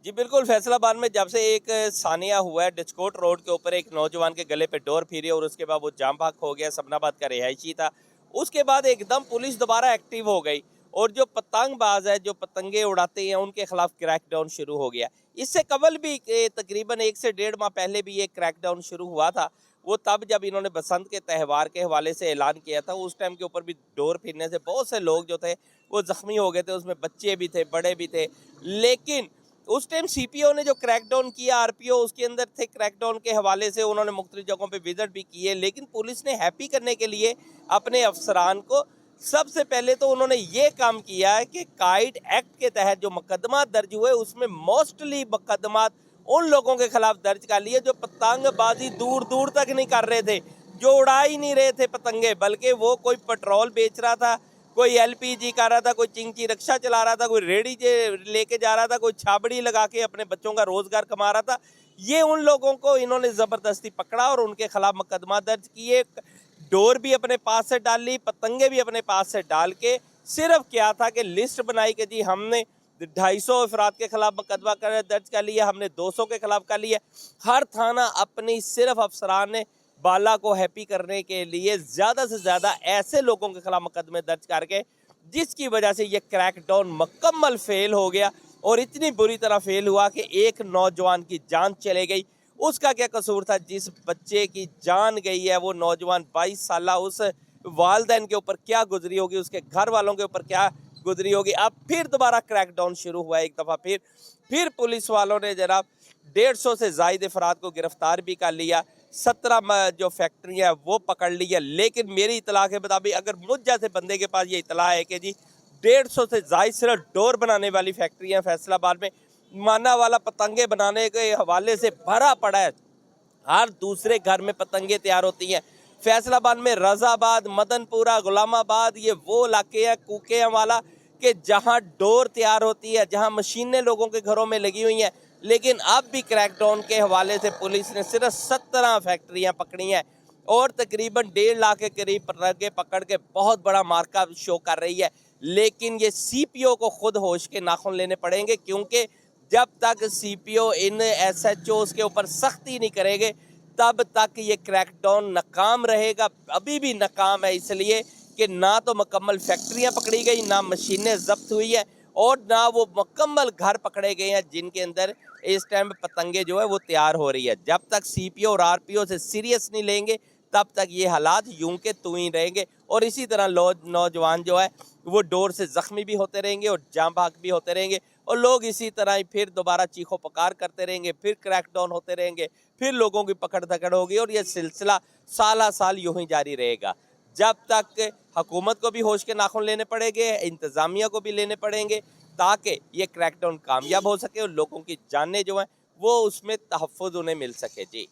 जी बिल्कुल, फैसलाबाद में जब से एक सानिया हुआ है, डिस्कोट रोड के ऊपर एक नौजवान के गले पे डोर फिरी और उसके बाद वो जाम भाग हो गया, समनाबाद का रिहायशी था। उसके बाद एकदम पुलिस दोबारा एक्टिव हो गई और जो पतंगबाज है, जो पतंगे उड़ाते हैं, उनके खिलाफ क्रैकडाउन शुरू हो गया। इससे कबल भी तकरीबन 1 से 1.5 माह पहले भी ये क्रैकडाउन शुरू हुआ था। वो तब जब इन्होंने बसंत के त्यौहार के हवाले से ऐलान किया था, उस टाइम के ऊपर भी डोर फिरने से बहुत से लोग जो थे वो जख्मी हो गए थे, उसमें बच्चे भी थे, बड़े भी थे। लेकिन उस टाइम सीपीओ ने जो क्रैकडाउन किया, आरपीओ उसके अंदर थे, क्रैकडाउन के हवाले से उन्होंने मुख्तलिफ जगहों पे विजिट भी किए, लेकिन पुलिस ने हैप्पी करने के लिए अपने अफसरान को सबसे पहले तो उन्होंने ये काम किया है कि काइट एक्ट के तहत जो मुकदमा दर्ज हुए उसमें मोस्टली मुकदमा उन लोगों के खिलाफ दर्ज कर लिए जो पतंगबाजी दूर दूर तक नहीं कर रहे थे, जो उड़ा ही नहीं रहे थे पतंगे, बल्कि वो कोई पेट्रोल बेच रहा था, कोई एलपीजी कर रहा था, कोई चिंकी रिक्शा चला रहा था, कोई रेडी लेके जा रहा था, कोई छाबड़ी लगा के अपने बच्चों का रोजगार कमा रहा था। ये उन लोगों को इन्होंने जबरदस्ती पकड़ा और उनके खिलाफ मुकदमा दर्ज किए। डोर भी अपने पास से डाल ली, पतंगे भी अपने पास से डाल के सिर्फ क्या था कि लिस्ट बनाई कि जी हमने 250 अफराद के खिलाफ मुकदमा दर्ज कर लिया, हमने 200 के खिलाफ कर लिया। हर थाना अपनी सिर्फ अफसरान ने बाला को हैप्पी करने के लिए ज़्यादा से ज़्यादा ऐसे लोगों के खिलाफ मुकदमे दर्ज करके, जिसकी वजह से ये क्रैकडाउन मुकम्मल फेल हो गया और इतनी बुरी तरह फेल हुआ कि एक नौजवान की जान चले गई। उसका क्या कसूर था? जिस बच्चे की जान गई है, वो नौजवान 22 साल, उस वालदैन के ऊपर क्या गुजरी होगी, उसके घर वालों के ऊपर क्या गुजरी होगी। अब फिर दोबारा क्रैकडाउन शुरू हुआ एक दफ़ा फिर पुलिस वालों ने जनाब 150 से ज़ायद अफराद को गिरफ्तार भी कर लिया, 17 जो फैक्ट्रियाँ वो पकड़ ली है। लेकिन मेरी इतला के मुताबिक अगर मुझ जैसे बंदे के पास ये इतला है कि जी 150 से ज़ायद सिर्फ डोर बनाने वाली फैक्ट्रियाँ फैसलाबाद में, माना वाला पतंगे बनाने के हवाले से भरा पड़ा है, हर दूसरे घर में पतंगे तैयार होती हैं। फैसलाबाद में रजाबाद, मदनपुरा, गुलामाबाद ये वो इलाके हैं कूके वाला कि जहां डोर तैयार होती है, जहां मशीनें लोगों के घरों में लगी हुई हैं। लेकिन अब भी क्रैकडाउन के हवाले से पुलिस ने सिर्फ 17 फैक्ट्रियां पकड़ी हैं और तकरीबन 1.5 लाख के करीब पतंगे पकड़ के बहुत बड़ा मार्का शो कर रही है। लेकिन ये सीपीओ को खुद होश के नाखून लेने पड़ेंगे, क्योंकि जब तक सीपीओ इन एसएचओस के ऊपर सख्ती नहीं करेंगे तब तक ये क्रैकडाउन नाकाम रहेगा। अभी भी नाकाम है, इसलिए कि ना तो मुकम्मल फैक्ट्रियां पकड़ी गई, ना मशीनें जब्त हुई है और ना वो मुकम्मल घर पकड़े गए हैं जिनके अंदर इस टाइम पतंगे जो है वो तैयार हो रही है। जब तक सीपीओ और आरपीओ से सीरियस नहीं लेंगे तब तक ये हालात यूं के तू ही रहेंगे और इसी तरह नौजवान जो है वो डोर से जख्मी भी होते रहेंगे और जाम भाग भी होते रहेंगे और लोग इसी तरह ही फिर दोबारा चीखो पकार करते रहेंगे, फिर क्रैकडाउन होते रहेंगे, फिर लोगों की पकड़ धकड़ होगी और ये सिलसिला साला साल यूं ही जारी रहेगा। जब तक हुकूमत को भी होश के नाखून लेने पड़ेंगे, इंतज़ामिया को भी लेने पड़ेंगे, ताकि ये क्रैकडाउन कामयाब हो सके और लोगों की जानें जो हैं वो उसमें तहफ़्फ़ुज़ उन्हें मिल सके। जी।